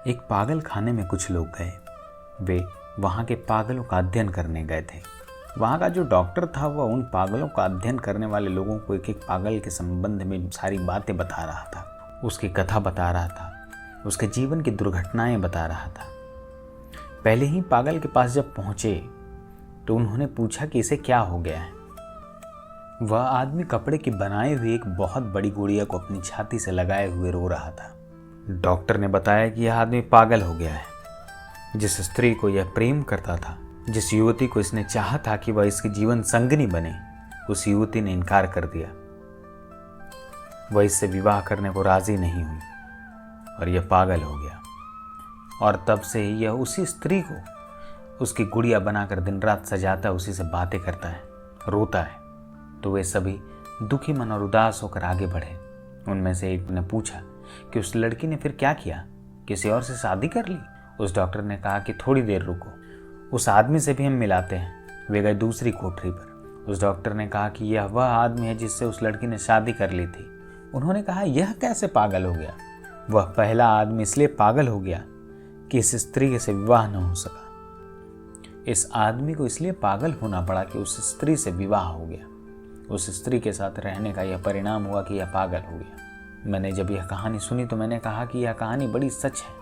एक पागल खाने में कुछ लोग गए। वे वहाँ के पागलों का अध्ययन करने गए थे। वहाँ का जो डॉक्टर था वह उन पागलों का अध्ययन करने वाले लोगों को एक एक पागल के संबंध में सारी बातें बता रहा था, उसकी कथा बता रहा था, उसके जीवन की दुर्घटनाएं बता रहा था। पहले ही पागल के पास जब पहुँचे तो उन्होंने पूछा कि इसे क्या हो गया है। वह आदमी कपड़े की बनाई हुई एक बहुत बड़ी गुड़िया को अपनी छाती से लगाए हुए रो रहा था। डॉक्टर ने बताया कि यह आदमी पागल हो गया है। जिस स्त्री को यह प्रेम करता था, जिस युवती को इसने चाहा था कि वह इसकी जीवन संगिनी बने, उस युवती ने इनकार कर दिया। वह इससे विवाह करने को राजी नहीं हुई और यह पागल हो गया। और तब से ही यह उसी स्त्री को उसकी गुड़िया बनाकर दिन रात सजाता, उसी से बातें करता है, रोता है। तो वे सभी दुखी मन और उदास होकर आगे बढ़े। उनमें से एक ने पूछा कि उस लड़की ने फिर क्या किया, किसी और से शादी कर ली? उस डॉक्टर ने कहा कि थोड़ी देर रुको, उस आदमी से भी हम मिलाते हैं। वे गए दूसरी कोठरी पर। उस डॉक्टर ने कहा कि यह वह आदमी है जिससे उस लड़की ने शादी कर ली थी। उन्होंने कहा यह कैसे पागल हो गया? वह पहला आदमी इसलिए पागल हो गया कि इस स्त्री से विवाह न हो सका। इस आदमी को इसलिए पागल होना पड़ा कि उस स्त्री से विवाह हो गया। उस स्त्री के साथ रहने का यह परिणाम हुआ कि यह पागल हो गया। मैंने जब यह कहानी सुनी तो मैंने कहा कि यह कहानी बड़ी सच है।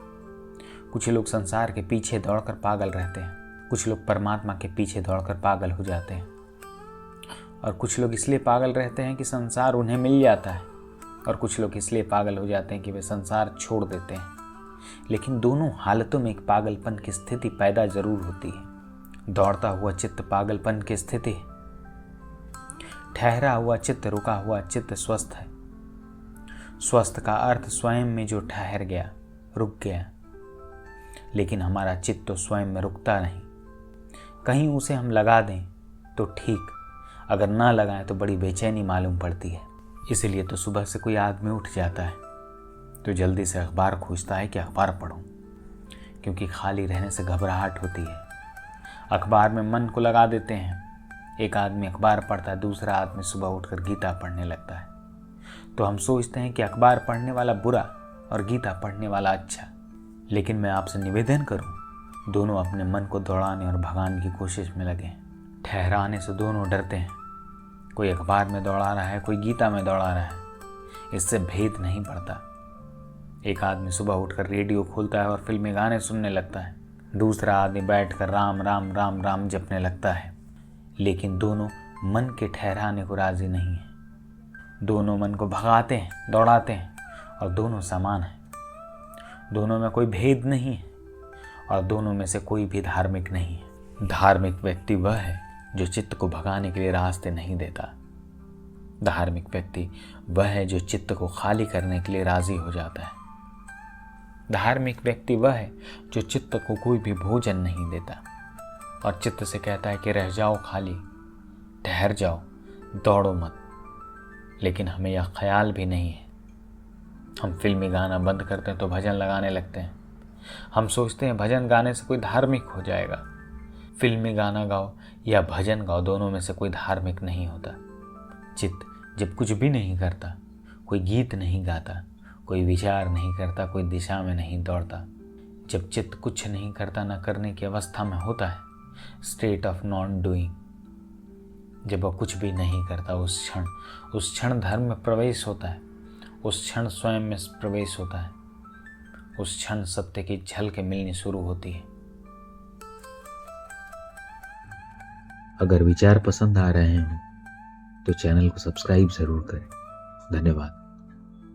कुछ लोग संसार के पीछे दौड़कर पागल रहते हैं, कुछ लोग परमात्मा के पीछे दौड़कर पागल हो जाते हैं, और कुछ लोग इसलिए पागल रहते हैं कि संसार उन्हें मिल जाता है, और कुछ लोग इसलिए पागल हो जाते हैं कि वे संसार छोड़ देते हैं। लेकिन दोनों हालतों में एक पागलपन की स्थिति पैदा जरूर होती है। दौड़ता हुआ चित्त पागलपन की स्थिति है। ठहरा हुआ चित्त, रुका हुआ चित्त स्वस्थ है। स्वस्थ का अर्थ स्वयं में जो ठहर गया, रुक गया। लेकिन हमारा चित्त तो स्वयं में रुकता नहीं। कहीं उसे हम लगा दें तो ठीक, अगर ना लगाएं तो बड़ी बेचैनी मालूम पड़ती है। इसीलिए तो सुबह से कोई आदमी उठ जाता है तो जल्दी से अखबार खोजता है कि अखबार पढूं, क्योंकि खाली रहने से घबराहट होती है। अखबार में मन को लगा देते हैं। एक आदमी अखबार पढ़ता है, दूसरा आदमी सुबह उठकर गीता पढ़ने लगता है। तो हम सोचते हैं कि अखबार पढ़ने वाला बुरा और गीता पढ़ने वाला अच्छा। लेकिन मैं आपसे निवेदन करूं, दोनों अपने मन को दौड़ाने और भगाने की कोशिश में लगे। ठहराने से दोनों डरते हैं। कोई अखबार में दौड़ा रहा है, कोई गीता में दौड़ा रहा है। इससे भेद नहीं पड़ता। एक आदमी सुबह उठकर रेडियो खोलता है और फिल्मी गाने सुनने लगता है, दूसरा आदमी बैठकर राम राम राम राम जपने लगता है। लेकिन दोनों मन के ठहराने को राजी नहीं है। दोनों मन को भगाते हैं, दौड़ाते हैं, और दोनों समान हैं। दोनों में कोई भेद नहीं है, और दोनों में से कोई भी धार्मिक नहीं है। धार्मिक व्यक्ति वह है जो चित्त को भगाने के लिए रास्ते नहीं देता। धार्मिक व्यक्ति वह है जो चित्त को खाली करने के लिए राजी हो जाता है। धार्मिक व्यक्ति वह है जो चित्त को कोई भी भोजन नहीं देता और चित्त से कहता है कि रह जाओ खाली, ठहर जाओ, दौड़ो मत। लेकिन हमें यह ख्याल भी नहीं है। हम फिल्मी गाना बंद करते हैं तो भजन लगाने लगते हैं। हम सोचते हैं भजन गाने से कोई धार्मिक हो जाएगा। फिल्मी गाना गाओ या भजन गाओ, दोनों में से कोई धार्मिक नहीं होता। चित्त जब कुछ भी नहीं करता, कोई गीत नहीं गाता, कोई विचार नहीं करता, कोई दिशा में नहीं दौड़ता, जब चित्त कुछ नहीं करता, न करने की अवस्था में होता है, स्टेट ऑफ नॉन डूइंग, जब वह कुछ भी नहीं करता, उस क्षण धर्म में प्रवेश होता है। उस क्षण स्वयं में प्रवेश होता है। उस क्षण सत्य की झलकें मिलनी शुरू होती है। अगर विचार पसंद आ रहे हों तो चैनल को सब्सक्राइब जरूर करें। धन्यवाद।